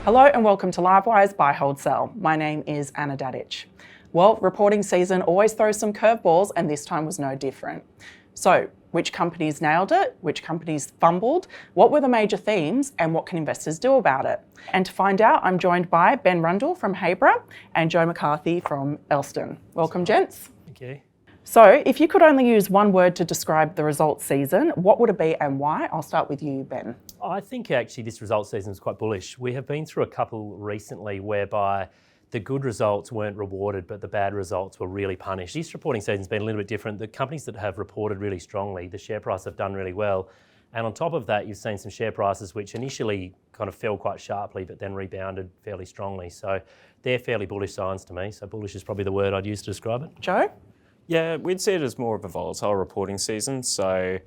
Hello and welcome to Livewire's Buy, Hold, Sell. My name is Anna Dadic. Well, reporting season always throws some curveballs and this time was no different. So, which companies nailed it? Which companies fumbled? What were the major themes and what can investors do about it? And to find out, I'm joined by Ben Rundle from Hayborough and Joe McCarthy from Elston. Welcome, gents. Thank you. So, if you could only use one word to describe the results season, what would it be and why? I'll start with you, Ben. I think actually this results season is quite bullish. We have been through a couple recently whereby the good results weren't rewarded, but the bad results were really punished. This reporting season's been a little bit different. The companies that have reported really strongly, the share price have done really well. And on top of that, you've seen some share prices which initially kind of fell quite sharply, but then rebounded fairly strongly. So they're fairly bullish signs to me. So bullish is probably the word I'd use to describe it. Joe? Yeah, we'd see it as more of a volatile reporting season. So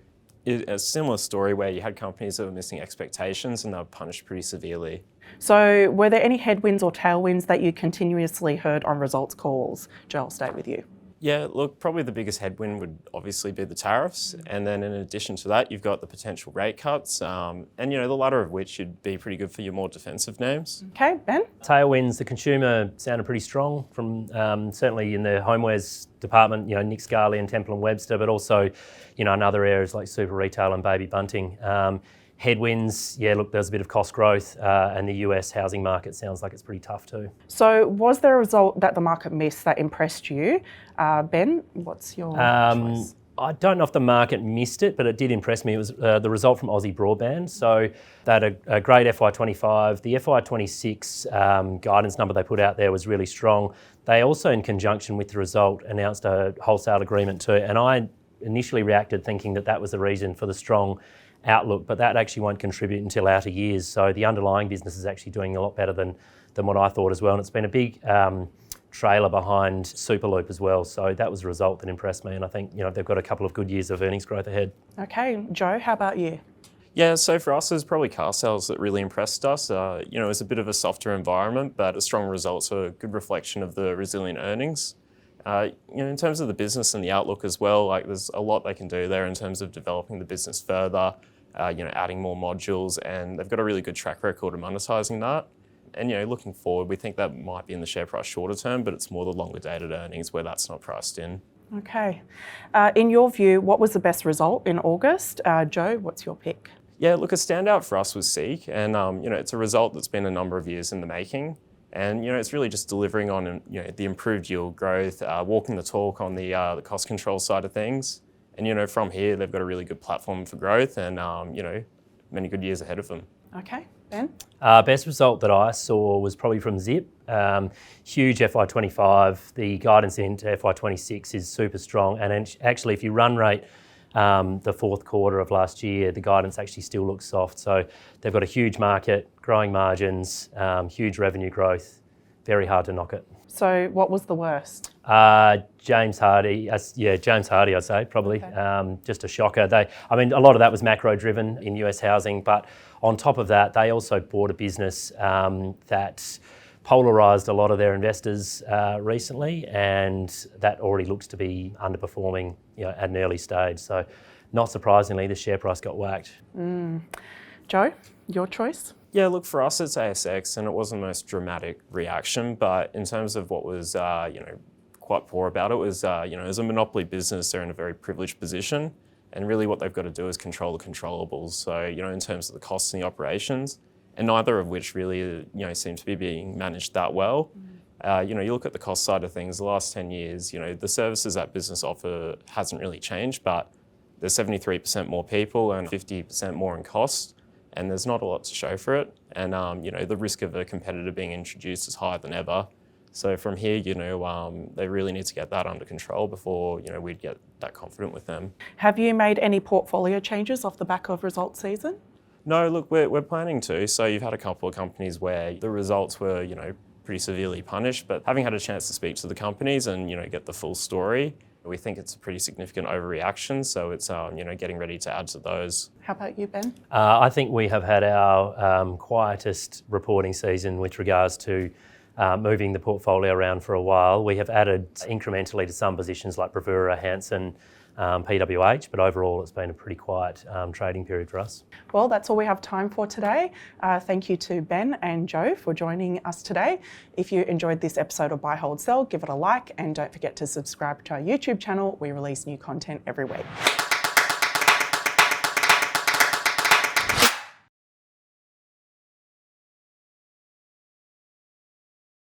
a similar story where you had companies that were missing expectations and they were punished pretty severely. So were there any headwinds or tailwinds that you continuously heard on results calls? Joe, I'll start with you. Yeah, look, probably the biggest headwind would obviously be the tariffs. And then in addition to that, you've got the potential rate cuts. And, the latter of which should be pretty good for your more defensive names. Okay, Ben? Tailwinds, the consumer sounded pretty strong from certainly in the homewares department, Nick Scali and Temple and Webster, but also, in other areas like super retail and baby bunting. Headwinds, there's a bit of cost growth and the US housing market sounds like it's pretty tough too. So was there a result that the market missed that impressed you? Ben, what's your choice? I don't know if the market missed it, but it did impress me. It was the result from Aussie Broadband. So they had a great FY25. The FY26 guidance number they put out there was really strong. They also, in conjunction with the result, announced a wholesale agreement too. And I initially reacted thinking that was the reason for the strong outlook, but that actually won't contribute until outer years. So the underlying business is actually doing a lot better than what I thought as well. And it's been a big trailer behind Superloop as well. So that was a result that impressed me. And I think, they've got a couple of good years of earnings growth ahead. Okay, Joe, how about you? Yeah, so for us, it was probably car sales that really impressed us. It was a bit of a softer environment, but a strong results are a good reflection of the resilient earnings. In terms of the business and the outlook as well, there's a lot they can do there in terms of developing the business further, adding more modules, and they've got a really good track record of monetizing that. And, looking forward, we think that might be in the share price shorter term, but it's more the longer dated earnings where that's not priced in. Okay. In your view, what was the best result in August? Joe, what's your pick? Yeah, look, a standout for us was Seek, and, it's a result that's been a number of years in the making. And, it's really just delivering on, the improved yield growth, walking the talk on the cost control side of things. And, from here, they've got a really good platform for growth and, many good years ahead of them. Okay, Ben? Best result that I saw was probably from Zip. Huge FY25. The guidance into FY26 is super strong. And actually, if you run rate the fourth quarter of last year, the guidance actually still looks soft. So they've got a huge market, growing margins, huge revenue growth, very hard to knock it. So what was the worst? James Hardie, I'd say, probably. Okay. Just a shocker. A lot of that was macro driven in US housing, but on top of that, they also bought a business that polarised a lot of their investors recently, and that already looks to be underperforming at an early stage. So not surprisingly, the share price got whacked. Joe, your choice? Yeah, look, for us, it's ASX, and it wasn't the most dramatic reaction, but in terms of what was, quite poor about it was, as a monopoly business, they're in a very privileged position, and really what they've got to do is control the controllables. So, in terms of the costs and the operations, and neither of which really, seem to be being managed that well. You look at the cost side of things, the last 10 years, the services that business offer hasn't really changed, but there's 73% more people and 50% more in cost. And there's not a lot to show for it. And, the risk of a competitor being introduced is higher than ever. So from here, they really need to get that under control before, we'd get that confident with them. Have you made any portfolio changes off the back of results season? No, look, we're planning to. So you've had a couple of companies where the results were, pretty severely punished, but having had a chance to speak to the companies and, get the full story, we think it's a pretty significant overreaction, so it's getting ready to add to those. How about you, Ben? I think we have had our quietest reporting season with regards to moving the portfolio around for a while. We have added incrementally to some positions like Bravura, Hansen, PWH, but overall it's been a pretty quiet trading period for us. Well, that's all we have time for today. Thank you to Ben and Joe for joining us today. If you enjoyed this episode of Buy, Hold, Sell, give it a like, and don't forget to subscribe to our YouTube channel. We release new content every week.